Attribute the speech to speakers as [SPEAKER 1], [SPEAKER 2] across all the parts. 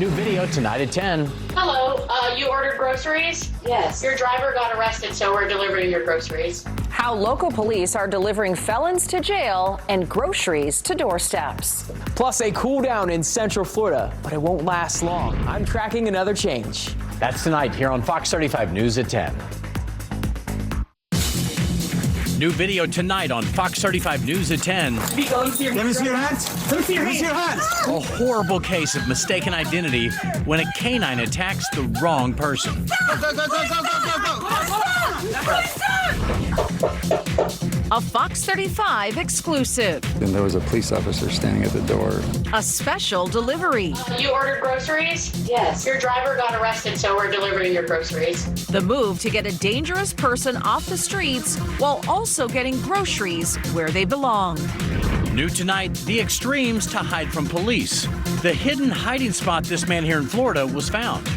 [SPEAKER 1] new video tonight at 10.
[SPEAKER 2] Hello, you ordered groceries?
[SPEAKER 3] Yes.
[SPEAKER 2] Your driver got arrested, so we're delivering your groceries.
[SPEAKER 4] How local police are delivering felons to jail and groceries to doorsteps.
[SPEAKER 5] Plus a cool down in Central Florida, but it won't last long. I'm tracking another change.
[SPEAKER 1] That's tonight here on Fox 35 News at 10. New video tonight on Fox 35 News at 10.
[SPEAKER 6] Let me see your hands. Let me see your hands.
[SPEAKER 1] A horrible case of mistaken identity when a canine attacks the wrong person.
[SPEAKER 4] A Fox 35 exclusive.
[SPEAKER 7] And there was a police officer standing at the door.
[SPEAKER 4] A special delivery.
[SPEAKER 2] You ordered groceries?
[SPEAKER 3] Yes.
[SPEAKER 2] Your driver got arrested, so we're delivering your groceries.
[SPEAKER 4] The move to get a dangerous person off the streets while also getting groceries where they belong.
[SPEAKER 1] New tonight, the extremes to hide from police. The hidden hiding spot this man here in Florida was found.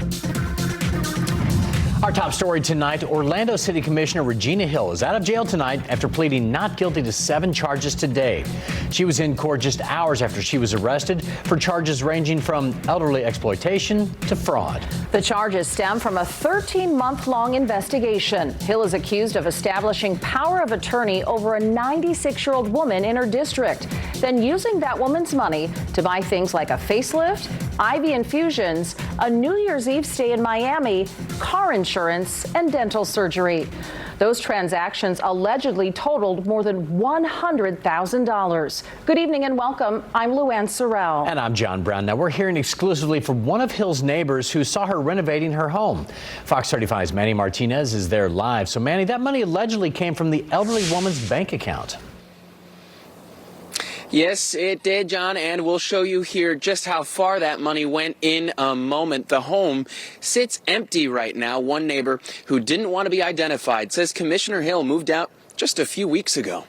[SPEAKER 1] Our top story tonight, Orlando City Commissioner Regina Hill is out of jail tonight after pleading not guilty to 7 charges today. She was in court just hours after she was arrested for charges ranging from elderly exploitation to fraud.
[SPEAKER 4] The charges stem from a 13-month-long investigation. Hill is accused of establishing power of attorney over a 96-year-old woman in her district, then using that woman's money to buy things like a facelift, IV infusions, a New Year's Eve stay in Miami, car insurance, and dental surgery. Those transactions allegedly totaled more than $100,000. Good evening and welcome. I'm Luann Sorrell.
[SPEAKER 1] And I'm John Brown. Now we're hearing exclusively from one of Hill's neighbors who saw her renovating her home. Fox 35's Manny Martinez is there live. So Manny, that money allegedly came from the elderly woman's bank account.
[SPEAKER 8] Yes, it did, John, and we'll show you here just how far that money went in a moment. The home sits empty right now. One neighbor who didn't want to be identified says Commissioner Hill moved out just a few weeks ago.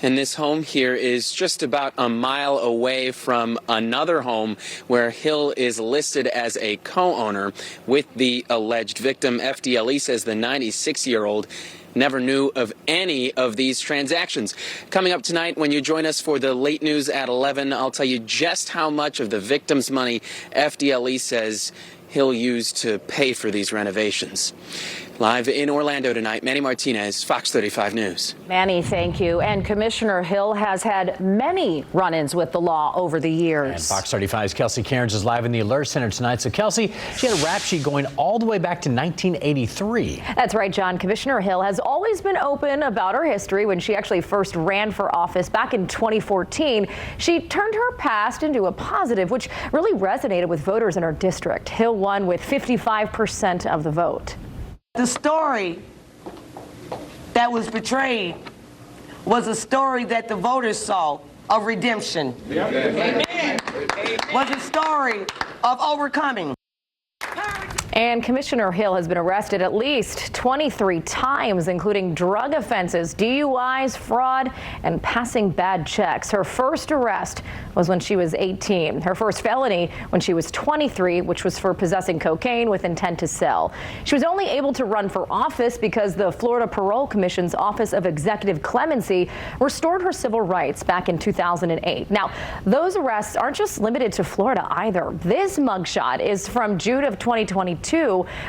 [SPEAKER 8] And this home here is just about a mile away from another home where Hill is listed as a co-owner with the alleged victim. FDLE says the 96-year-old never knew of any of these transactions. Coming up tonight, when you join us for the late news at 11, I'll tell you just how much of the victim's money FDLE says Hill used to pay for these renovations. Live in Orlando tonight, Manny Martinez, Fox 35 News.
[SPEAKER 4] Manny, thank you. And Commissioner Hill has had many run-ins with the law over the years.
[SPEAKER 1] And Fox 35's Kelsey Cairns is live in the Alert Center tonight. So Kelsey, she had a rap sheet going all the way back to 1983.
[SPEAKER 4] That's right, John. Commissioner Hill has always been open about her history. When she actually first ran for office back in 2014, she turned her past into a positive, which really resonated with voters in her district. Hill won with 55% of the vote.
[SPEAKER 9] The story that was portrayed was a story that the voters saw of redemption. Amen. Was a story of overcoming.
[SPEAKER 4] And Commissioner Hill has been arrested at least 23 times, including drug offenses, DUIs, fraud, and passing bad checks. Her first arrest was when she was 18. Her first felony when she was 23, which was for possessing cocaine with intent to sell. She was only able to run for office because the Florida Parole Commission's Office of Executive Clemency restored her civil rights back in 2008. Now, those arrests aren't just limited to Florida either. This mugshot is from June of 2022.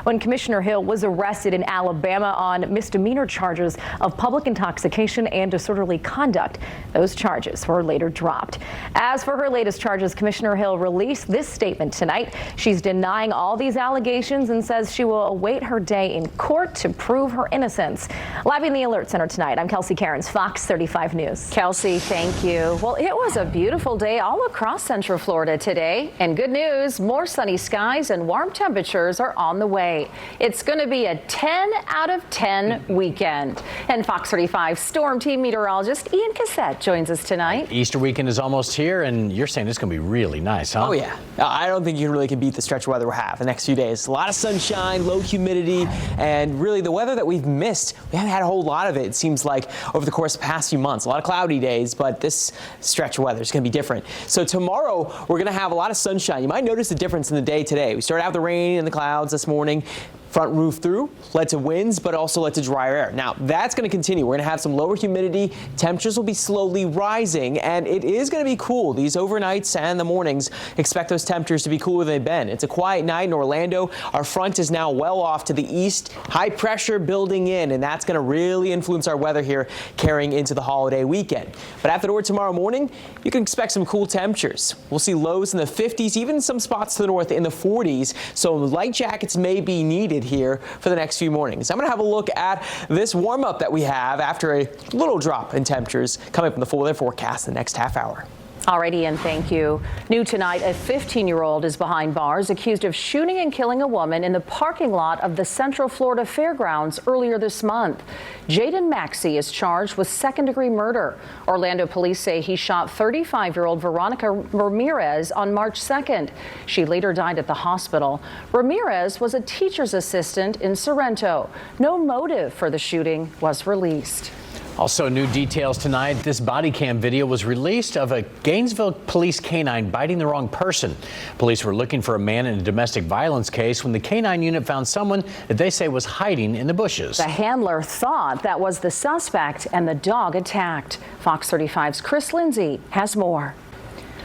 [SPEAKER 4] When Commissioner Hill was arrested in Alabama on misdemeanor charges of public intoxication and disorderly conduct. Those charges were later dropped. As for her latest charges, Commissioner Hill released this statement tonight. She's denying all these allegations and says she will await her day in court to prove her innocence. Live in the Alert Center tonight, I'm Kelsey Cairns, Fox 35 News. Kelsey, thank you. Well, it was a beautiful day all across Central Florida today. And good news, more sunny skies and warm temperatures are on the way. It's going to be a 10 out of 10 weekend. And Fox 35 Storm Team meteorologist Ian Cassette joins us tonight.
[SPEAKER 1] Easter weekend is almost here, and you're saying it's going to be really nice, huh?
[SPEAKER 5] Oh, yeah. I don't think you really can beat the stretch of weather we'll have the next few days. A lot of sunshine, low humidity, and really the weather that we've missed, we haven't had a whole lot of it, it seems like, over the course of the past few months. A lot of cloudy days, but this stretch of weather is going to be different. So tomorrow, we're going to have a lot of sunshine. You might notice the difference in the day today. We started out with the rain and the clouds this morning. Front move through, led to winds, but also led to drier air. Now, that's going to continue. We're going to have some lower humidity. Temperatures will be slowly rising, and it is going to be cool. These overnights and the mornings, expect those temperatures to be cooler than they've been. It's a quiet night in Orlando. Our front is now well off to the east. High pressure building in, and that's going to really influence our weather here carrying into the holiday weekend. But after tomorrow morning, you can expect some cool temperatures. We'll see lows in the 50s, even some spots to the north in the 40s. So light jackets may be needed here for the next few mornings. I'm going to have a look at this warm up that we have after a little drop in temperatures coming up in the weather forecast the next half hour.
[SPEAKER 4] All right, Ian, thank you. New tonight, a 15-year-old is behind bars accused of shooting and killing a woman in the parking lot of the Central Florida Fairgrounds earlier this month. Jaden Maxey is charged with second-degree murder. Orlando police say he shot 35-year-old Veronica Ramirez on March 2nd. She later died at the hospital. Ramirez was a teacher's assistant in Sorrento. No motive for the shooting was released.
[SPEAKER 1] Also, new details tonight. This body cam video was released of a Gainesville police canine biting the wrong person. Police were looking for a man in a domestic violence case when the canine unit found someone that they say was hiding in the bushes.
[SPEAKER 4] The handler thought that was the suspect and the dog attacked. Fox 35's Chris Lindsay has more.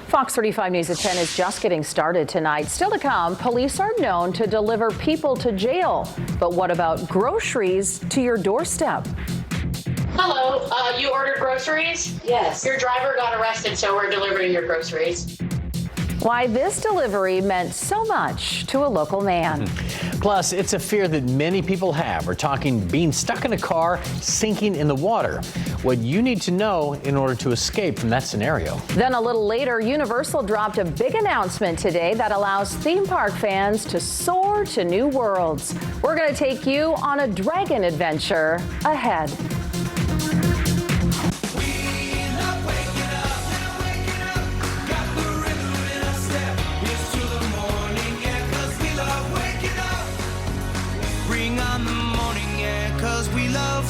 [SPEAKER 4] Fox 35 News at 10 is just getting started tonight. Still to come, police are known to deliver people to jail. But what about groceries to your doorstep?
[SPEAKER 2] Hello, you ordered groceries? Yes. Your driver got arrested, so we're delivering your groceries.
[SPEAKER 4] Why this delivery meant so much to a local man.
[SPEAKER 1] Plus, it's a fear that many people have. We're talking being stuck in a car, sinking in the water. What you need to know in order to escape from that scenario.
[SPEAKER 4] Then a little later, Universal dropped a big announcement today that allows theme park fans to soar to new worlds. We're going to take you on a dragon adventure ahead.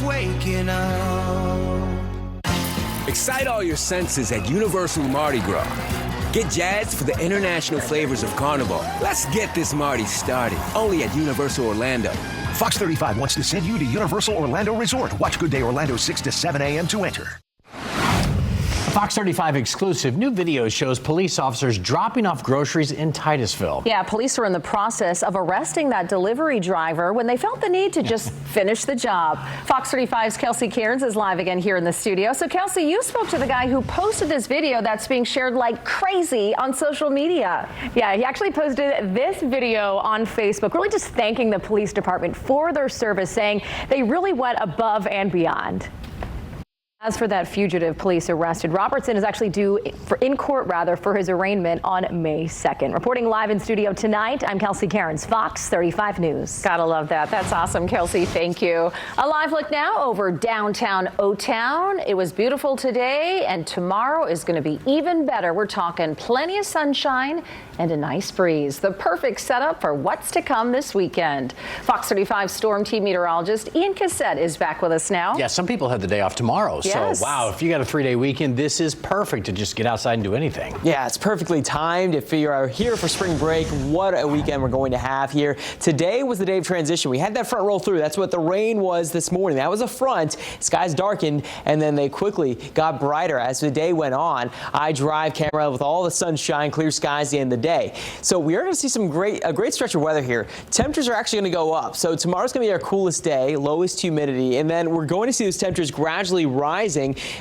[SPEAKER 3] Waking up. Excite all your senses at Universal Mardi Gras. Get jazzed for the international flavors of Carnival. Let's get this Mardi started. Only at Universal Orlando.
[SPEAKER 10] Fox 35 wants to send you to Universal Orlando Resort. Watch Good Day Orlando 6 to 7 a.m. to enter.
[SPEAKER 1] Fox 35 exclusive new video shows police officers dropping off groceries in Titusville.
[SPEAKER 4] Yeah, police were in the process of arresting that delivery driver when they felt the need to just finish the job. Fox 35's Kelsey Cairns is live again here in the studio. So Kelsey, you spoke to the guy who posted this video that's being shared like crazy on social media. Yeah, he actually posted this video on Facebook, really just thanking the police department for their service, saying they really went above and beyond. As for that fugitive police arrested, Robertson is actually due in court for his arraignment on May 2nd. Reporting live in studio tonight, I'm Kelsey Cairns, Fox 35 News. Gotta love that. That's awesome, Kelsey. Thank you. A live look now over downtown O-Town. It was beautiful today, and tomorrow is going to be even better. We're talking plenty of sunshine and a nice breeze. The perfect setup for what's to come this weekend. Fox 35 Storm Team meteorologist Ian Cassette is back with us now.
[SPEAKER 1] Yeah, some people have the day off tomorrow.
[SPEAKER 4] Yes.
[SPEAKER 1] So, wow, if you got a 3-day weekend, this is perfect to just get outside and do anything.
[SPEAKER 5] Yeah, it's perfectly timed. If you are here for spring break, what a weekend we're going to have here. Today was the day of transition. We had that front roll through. That's what the rain was this morning. That was a front. Skies darkened, and then they quickly got brighter as the day went on. iDrive camera with all the sunshine, clear skies at the end of the day. So we are going to see a great stretch of weather here. Temperatures are actually going to go up. So tomorrow's going to be our coolest day, lowest humidity, and then we're going to see those temperatures gradually rising.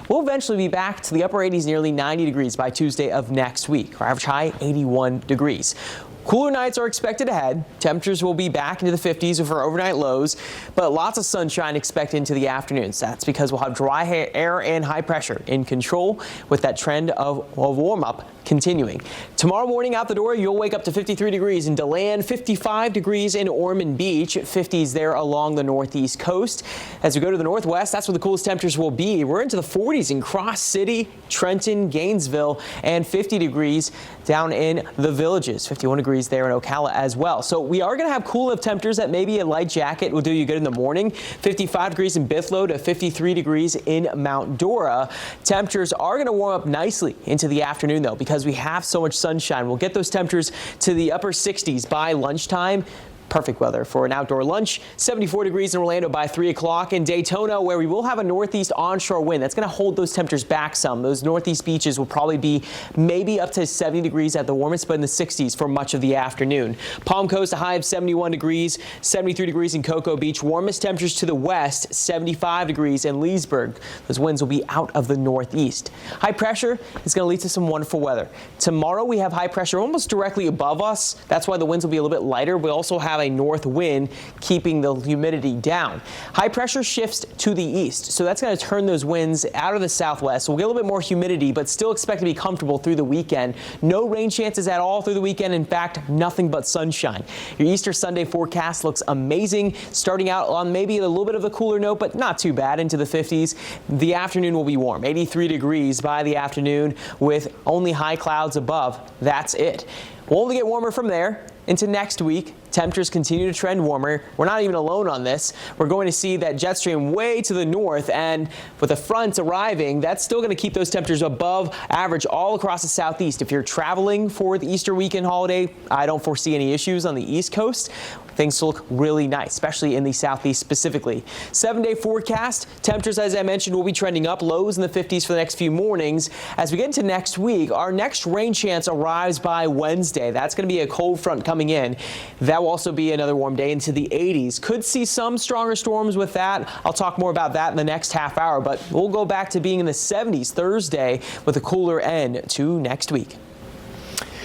[SPEAKER 5] We'll eventually be back to the upper 80s, nearly 90 degrees by Tuesday of next week. Our average high, 81 degrees. Cooler nights are expected ahead. Temperatures will be back into the 50s with our overnight lows, but lots of sunshine expected into the afternoons. That's because we'll have dry air and high pressure in control with that trend of warm-up continuing. Tomorrow morning out the door, you'll wake up to 53 degrees in DeLand, 55 degrees in Ormond Beach, 50s there along the northeast coast. As we go to the northwest, that's where the coolest temperatures will be. We're into the 40s in Cross City, Trenton, Gainesville, and 50 degrees down in the Villages, 51 degrees there in Ocala as well. So we are going to have cool enough temperatures that maybe a light jacket will do you good in the morning. 55 degrees in Bithlo to 53 degrees in Mount Dora. Temperatures are going to warm up nicely into the afternoon, though, because we have so much sunshine. We'll get those temperatures to the upper 60s by lunchtime. Perfect weather for an outdoor lunch. 74 degrees in Orlando by 3 o'clock. In Daytona, where we will have a northeast onshore wind, that's going to hold those temperatures back some. Those northeast beaches will probably be maybe up to 70 degrees at the warmest, but in the 60s for much of the afternoon. Palm Coast, a high of 71 degrees, 73 degrees in Cocoa Beach. Warmest temperatures to the west, 75 degrees in Leesburg. Those winds will be out of the northeast. High pressure is going to lead to some wonderful weather. Tomorrow we have high pressure almost directly above us. That's why the winds will be a little bit lighter. We also have a north wind keeping the humidity down. High pressure shifts to the east, so that's going to turn those winds out of the southwest. We'll get a little bit more humidity, but still expect to be comfortable through the weekend. No rain chances at all through the weekend. In fact, nothing but sunshine. Your Easter Sunday forecast looks amazing, starting out on maybe a little bit of a cooler note, but not too bad, into the 50s. The afternoon will be warm, 83 degrees by the afternoon with only high clouds above. That's it. We'll only get warmer from there into next week. Temperatures continue to trend warmer. We're not even alone on this. We're going to see that jet stream way to the north, and with the front arriving, that's still going to keep those temperatures above average all across the southeast. If you're traveling for the Easter weekend holiday, I don't foresee any issues on the East Coast. Things look really nice, especially in the southeast specifically. 7-day forecast. Temperatures, as I mentioned, will be trending up. Lows in the 50s for the next few mornings. As we get into next week, our next rain chance arrives by Wednesday. That's going to be a cold front coming in. That will also be another warm day into the 80s. Could see some stronger storms with that. I'll talk more about that in the next half hour, but we'll go back to being in the 70s Thursday with a cooler end to next week.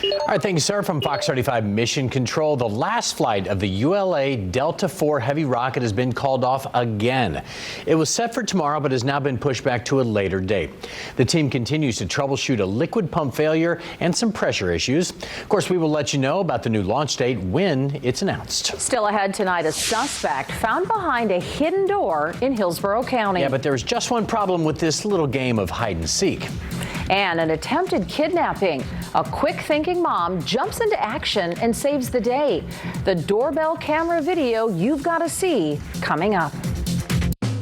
[SPEAKER 1] All right, thank you, sir. From Fox 35 Mission Control, the last flight of the ULA Delta IV Heavy rocket has been called off again. It was set for tomorrow, but has now been pushed back to a later date. The team continues to troubleshoot a liquid pump failure and some pressure issues. Of course, we will let you know about the new launch date when it's announced.
[SPEAKER 4] Still ahead tonight, a suspect found behind a hidden door in Hillsborough County.
[SPEAKER 1] Yeah, but there's just one problem with this little game of hide and seek.
[SPEAKER 4] And an attempted kidnapping. A quick-thinking mom jumps into action and saves the day. The doorbell camera video you've got to see coming up.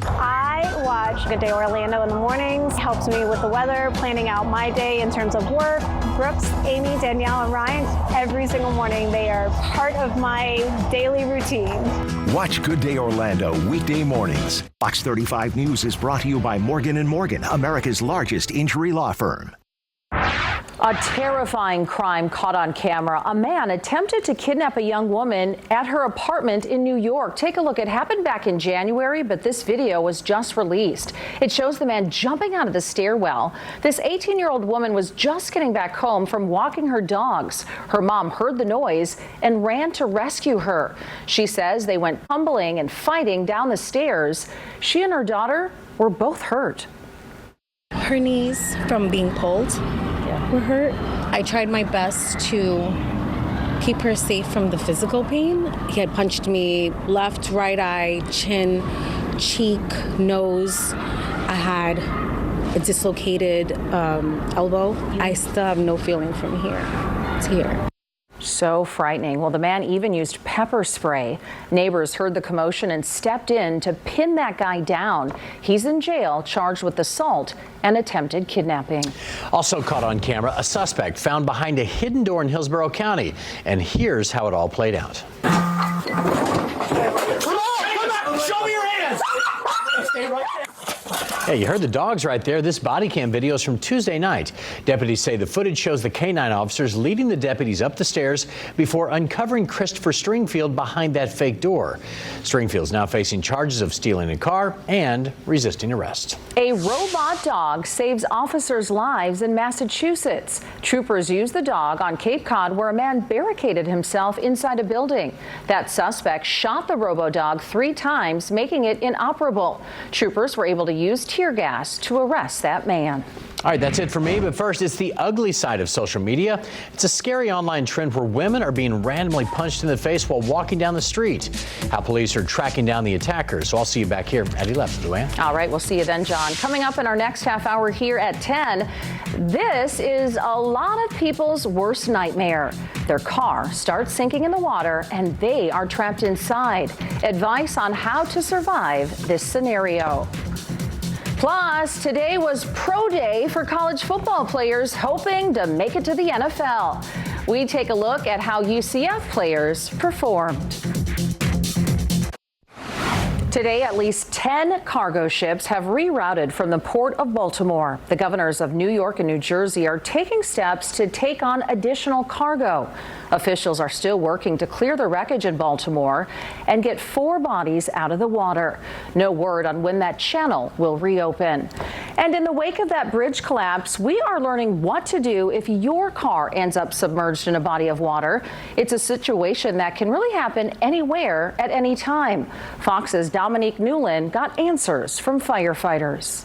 [SPEAKER 11] I watch Good Day Orlando in the mornings. Helps me with the weather, planning out my day in terms of work. Brooks, Amy, Danielle, and Ryan, every single morning, they are part of my daily routine.
[SPEAKER 10] Watch Good Day Orlando weekday mornings. Fox 35 News is brought to you by Morgan & Morgan, America's largest injury law firm.
[SPEAKER 4] A terrifying crime caught on camera. A man attempted to kidnap a young woman at her apartment in New York. Take a look. It happened back in January, but this video was just released. It shows the man jumping out of the stairwell. This 18-year-old woman was just getting back home from walking her dogs. Her mom heard the noise and ran to rescue her. She says they went tumbling and fighting down the stairs. She and her daughter were both hurt.
[SPEAKER 12] Her knees from being pulled were hurt. I tried my best to keep her safe from the physical pain. He had punched me left, right eye, chin, cheek, nose. I had a dislocated elbow. I still have no feeling from here to here.
[SPEAKER 4] So frightening. Well, the man even used pepper spray. Neighbors heard the commotion and stepped in to pin that guy down. He's in jail, charged with assault and attempted kidnapping.
[SPEAKER 1] Also caught on camera, a suspect found behind a hidden door in Hillsborough County. And here's how it all played out.
[SPEAKER 6] Come on, show me your hands. Stay right there.
[SPEAKER 1] Yeah, you heard the dogs right there. This body cam video is from Tuesday night. Deputies say the footage shows the K-9 officers leading the deputies up the stairs before uncovering Christopher Stringfield behind that fake door. Stringfield's now facing charges of stealing a car and resisting arrest.
[SPEAKER 4] A robot dog saves officers' lives in Massachusetts. Troopers used the dog on Cape Cod where a man barricaded himself inside a building. That suspect shot the robo-dog 3 times, making it inoperable. Troopers were able to use tear gas to arrest that man.
[SPEAKER 1] All right, that's it for me. But first, it's the ugly side of social media. It's a scary online trend where women are being randomly punched in the face while walking down the street. How police are tracking down the attackers. So I'll see you back here at 11, Luann.
[SPEAKER 4] All right, we'll see you then, John. Coming up in our next half hour here at 10, this is a lot of people's worst nightmare. Their car starts sinking in the water and they are trapped inside. Advice on how to survive this scenario. Plus, today was pro day for college football players hoping to make it to the NFL. We take a look at how UCF players performed. Today, at least 10 cargo ships have rerouted from the port of Baltimore. The governors of New York and New Jersey are taking steps to take on additional cargo. Officials are still working to clear the wreckage in Baltimore and get 4 bodies out of the water. No word on when that channel will reopen. And in the wake of that bridge collapse, we are learning what to do if your car ends up submerged in a body of water. It's a situation that can really happen anywhere at any time. Fox's Dominique Newland got answers from firefighters.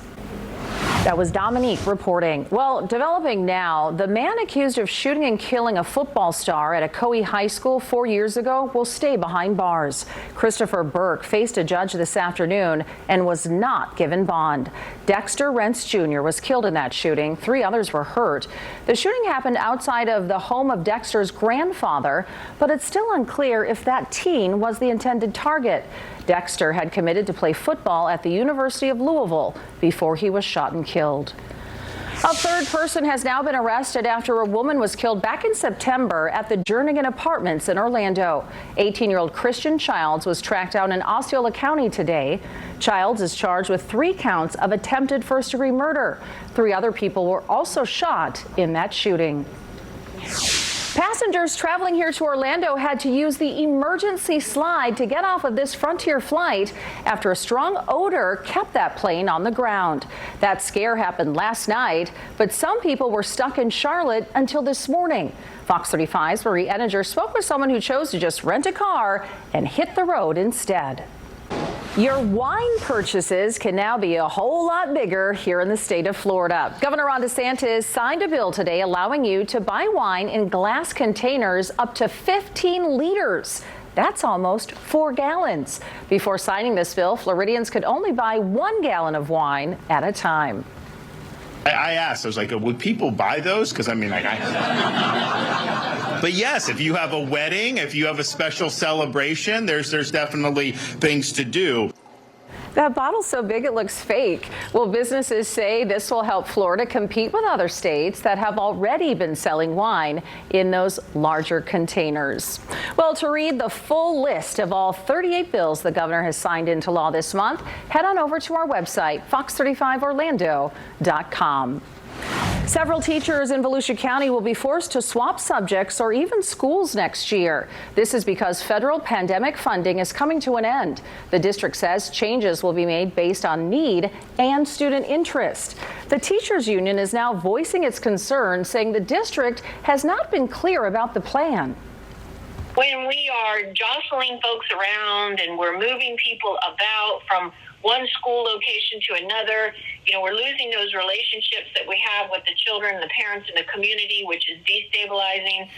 [SPEAKER 4] That was Dominique reporting. Well, developing now, the man accused of shooting and killing a football star at a Coe High School 4 years ago will stay behind bars. Christopher Burke faced a judge this afternoon and was not given bond. Dexter Rentz Jr. was killed in that shooting. 3 others were hurt. The shooting happened outside of the home of Dexter's grandfather, but it's still unclear if that teen was the intended target. Dexter had committed to play football at the University of Louisville before he was shot and killed. A 3rd person has now been arrested after a woman was killed back in September at the Jernigan Apartments in Orlando. 18-year-old Christian Childs was tracked down in Osceola County today. Childs is charged with 3 counts of attempted first-degree murder. 3 other people were also shot in that shooting. Passengers traveling here to Orlando had to use the emergency slide to get off of this Frontier flight after a strong odor kept that plane on the ground. That scare happened last night, but some people were stuck in Charlotte until this morning. Fox 35's Marie Ettinger spoke with someone who chose to just rent a car and hit the road instead. Your wine purchases can now be a whole lot bigger here in the state of Florida. Governor Ron DeSantis signed a bill today allowing you to buy wine in glass containers up to 15 liters. That's almost 4 gallons. Before signing this bill, Floridians could only buy 1 gallon of wine at a time.
[SPEAKER 13] I asked, I was like, would people buy those? Because I mean, but yes, if you have a wedding, if you have a special celebration, there's definitely things to do.
[SPEAKER 4] That bottle's so big it looks fake. Well, businesses say this will help Florida compete with other states that have already been selling wine in those larger containers. Well, to read the full list of all 38 bills the governor has signed into law this month, head on over to our website, fox35orlando.com. Several teachers in Volusia County will be forced to swap subjects or even schools next year. This is because federal pandemic funding is coming to an end. The district says changes will be made based on need and student interest. The teachers union is now voicing its concern, saying the district has not been clear about the plan.
[SPEAKER 2] When we are jostling folks around and we're moving people about from one school location to another, we're losing those relationships that we have with the children, the parents, and the community, which is destabilizing.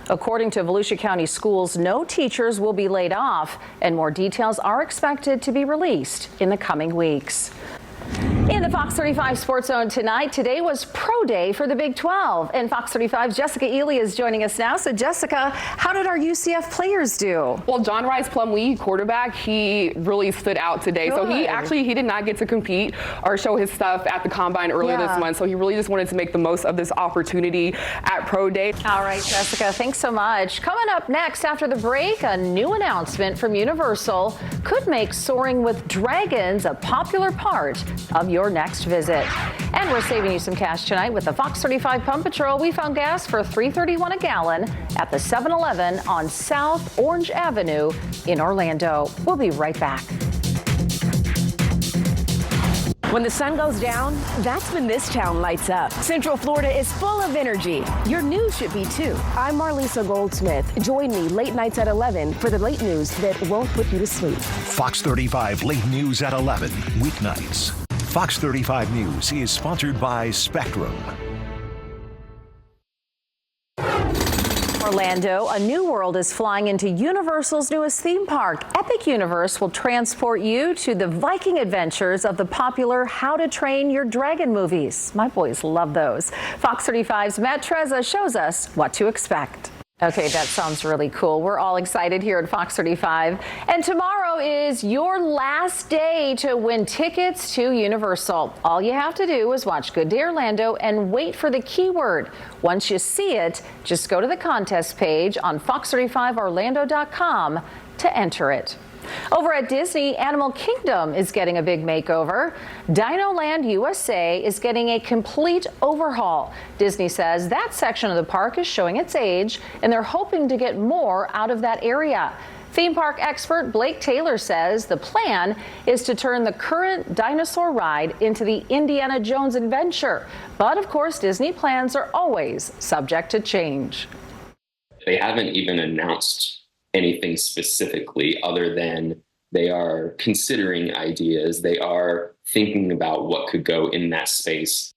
[SPEAKER 4] According to Volusia County Schools, no teachers will be laid off, and more details are expected to be released in the coming weeks. In the Fox 35 Sports Zone tonight, today was Pro Day for the Big 12. And Fox 35's Jessica Ely is joining us now. So, Jessica, how did our UCF players do?
[SPEAKER 14] Well, John Rice Plumlee, quarterback, he really stood out today.
[SPEAKER 4] Good.
[SPEAKER 14] So he did not get to compete or show his stuff at the Combine earlier this month. So he really just wanted to make the most of this opportunity at Pro Day.
[SPEAKER 4] All right, Jessica, thanks so much. Coming up next after the break, a new announcement from Universal could make soaring with dragons a popular part of your next visit. And we're saving you some cash tonight with the Fox 35 Pump Patrol. We found gas for $3.31 a gallon at the 7-Eleven on South Orange Avenue in Orlando. We'll be right back.
[SPEAKER 15] When the sun goes down, that's when this town lights up. Central Florida is full of energy. Your news should be too. I'm Marlisa Goldsmith. Join me late nights at 11 for the late news that won't put you to sleep.
[SPEAKER 10] Fox 35 Late News at 11, weeknights. Fox 35 News is sponsored by Spectrum.
[SPEAKER 4] Orlando, a new world is flying into Universal's newest theme park. Epic Universe will transport you to the Viking adventures of the popular How to Train Your Dragon movies. My boys love those. Fox 35's Matt Trezza shows us what to expect. Okay, that sounds really cool. We're all excited here at Fox 35. And tomorrow is your last day to win tickets to Universal. All you have to do is watch Good Day Orlando and wait for the keyword. Once you see it, just go to the contest page on fox35orlando.com to enter it. Over at Disney, Animal Kingdom is getting a big makeover. Dino Land USA is getting a complete overhaul. Disney says that section of the park is showing its age, and they're hoping to get more out of that area. Theme park expert Blake Taylor says the plan is to turn the current dinosaur ride into the Indiana Jones adventure. But of course, Disney plans are always subject to change.
[SPEAKER 16] They haven't even announced anything specifically other than they are considering ideas. They are thinking about what could go in that space.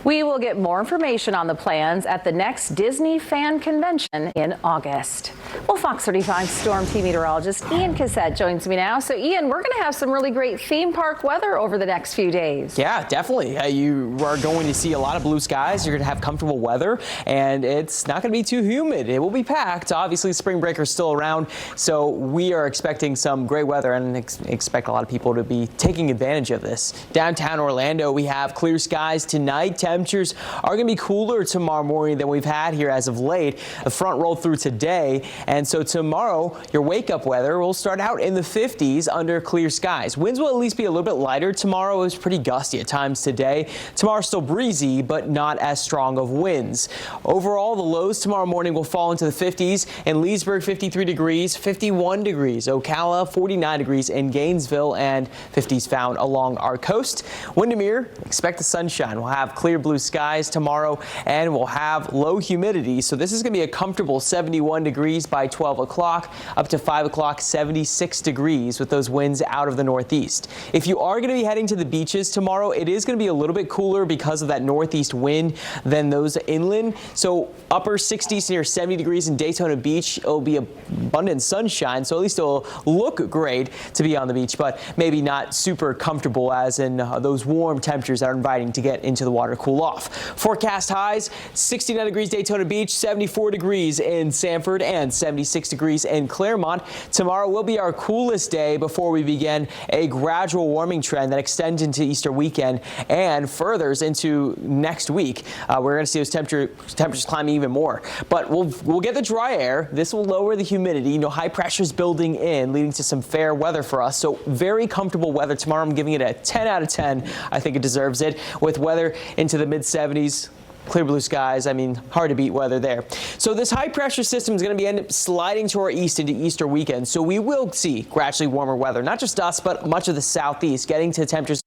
[SPEAKER 4] We will get more information on the plans at the next Disney Fan Convention in August. Well, Fox 35 Storm Team meteorologist Ian Cassette joins me now. So, Ian, we're going to have some really great theme park weather over the next few days.
[SPEAKER 5] Yeah, definitely. You are going to see a lot of blue skies. You're going to have comfortable weather, and it's not going to be too humid. It will be packed. Obviously, spring break is still around, so we are expecting some great weather and expect a lot of people to be taking advantage of this. Downtown Orlando, we have clear skies tonight. Temperatures are going to be cooler tomorrow morning than we've had here as of late. The front rolled through today, and so tomorrow your wake-up weather will start out in the 50s under clear skies. Winds will at least be a little bit lighter tomorrow. It was pretty gusty at times today. Tomorrow still breezy, but not as strong of winds. Overall, the lows tomorrow morning will fall into the 50s. In Leesburg, 53 degrees, 51 degrees. Ocala, 49 degrees in Gainesville, and 50s found along our coast. Windermere, expect the sunshine. We'll have clear blue skies tomorrow, and we'll have low humidity. So this is going to be a comfortable 71 degrees by 12 o'clock, up to 5 o'clock, 76 degrees with those winds out of the northeast. If you are going to be heading to the beaches tomorrow, it is going to be a little bit cooler because of that northeast wind than those inland. So upper 60s near 70 degrees in Daytona Beach. It'll be abundant sunshine, so at least it'll look great to be on the beach, but maybe not super comfortable as in those warm temperatures that are inviting to get into the water to cool off. Forecast highs, 69 degrees Daytona Beach, 74 degrees in Sanford, and 76 degrees in Claremont. Tomorrow will be our coolest day before we begin a gradual warming trend that extends into Easter weekend and furthers into next week. We're going to see those temperatures climbing even more, but we'll get the dry air. This will lower the humidity. You know, high pressures building in, leading to some fair weather for us. So very comfortable weather tomorrow. I'm giving it a 10 out of 10. I think it deserves it, with weather into the mid-70s. Clear blue skies. I mean, hard to beat weather there. So this high pressure system is going to end up sliding to our east into Easter weekend. So we will see gradually warmer weather, not just us, but much of the southeast, getting to temperatures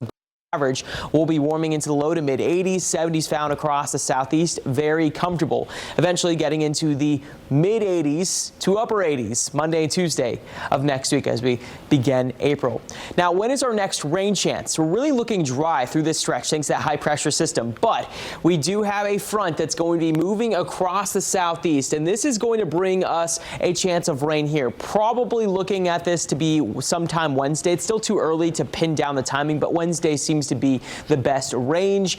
[SPEAKER 5] average. Will be warming into the low to mid 80s, 70s found across the southeast. Very comfortable. Eventually getting into the mid 80s to upper 80s Monday and Tuesday of next week as we begin April. Now, when is our next rain chance? We're really looking dry through this stretch thanks to that high pressure system, but we do have a front that's going to be moving across the southeast, and this is going to bring us a chance of rain here. Probably looking at this to be sometime Wednesday. It's still too early to pin down the timing, but Wednesday seems to be the best range.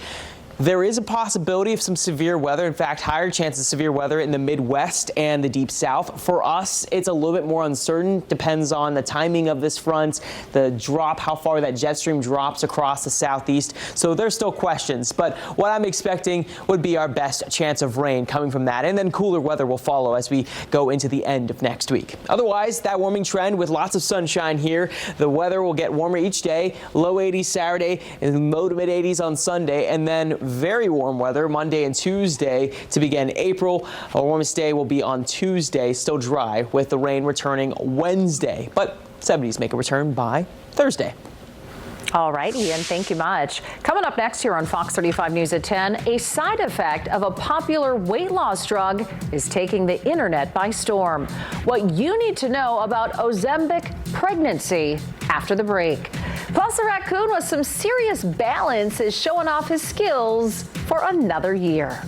[SPEAKER 5] There is a possibility of some severe weather. In fact, higher chance of severe weather in the Midwest and the Deep South. For us, it's a little bit more uncertain. Depends on the timing of this front, the drop, how far that jet stream drops across the southeast. So there's still questions, but what I'm expecting would be our best chance of rain coming from that. And then cooler weather will follow as we go into the end of next week. Otherwise, that warming trend with lots of sunshine here. The weather will get warmer each day. Low 80s Saturday and low to mid 80s on Sunday, and then very warm weather Monday and Tuesday to begin April. Our warmest day will be on Tuesday, still dry, with the rain returning Wednesday, but 70s make a return by Thursday.
[SPEAKER 4] All right, Ian, thank you much. Coming up next here on Fox 35 News at 10, a side effect of a popular weight loss drug is taking the internet by storm. What you need to know about Ozempic pregnancy after the break. Plus, a raccoon with some serious balance is showing off his skills for another year.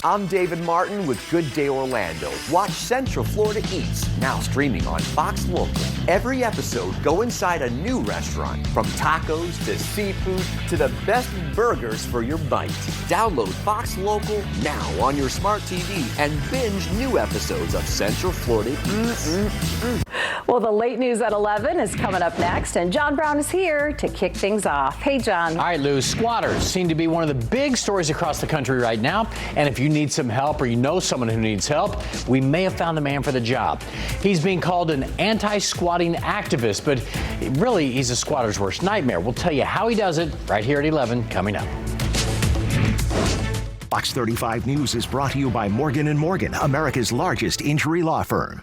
[SPEAKER 17] I'm David Martin with Good Day Orlando. Watch Central Florida Eats, now streaming on Fox Local. Every episode, go inside a new restaurant, from tacos to seafood to the best burgers for your bite. Download Fox Local now on your smart TV and binge new episodes of Central Florida Eats.
[SPEAKER 18] Well, the late news at 11 is coming up next, and John Brown is here to kick things off. Hey, John.
[SPEAKER 1] All right, Lou, squatters seem to be one of the big stories across the country right now. And if you need some help or you know someone who needs help, we may have found the man for the job. He's being called an anti-squatting activist, but really he's a squatter's worst nightmare. We'll tell you how he does it right here at 11 coming up.
[SPEAKER 10] Fox 35 News is brought to you by Morgan & Morgan, America's largest injury law firm.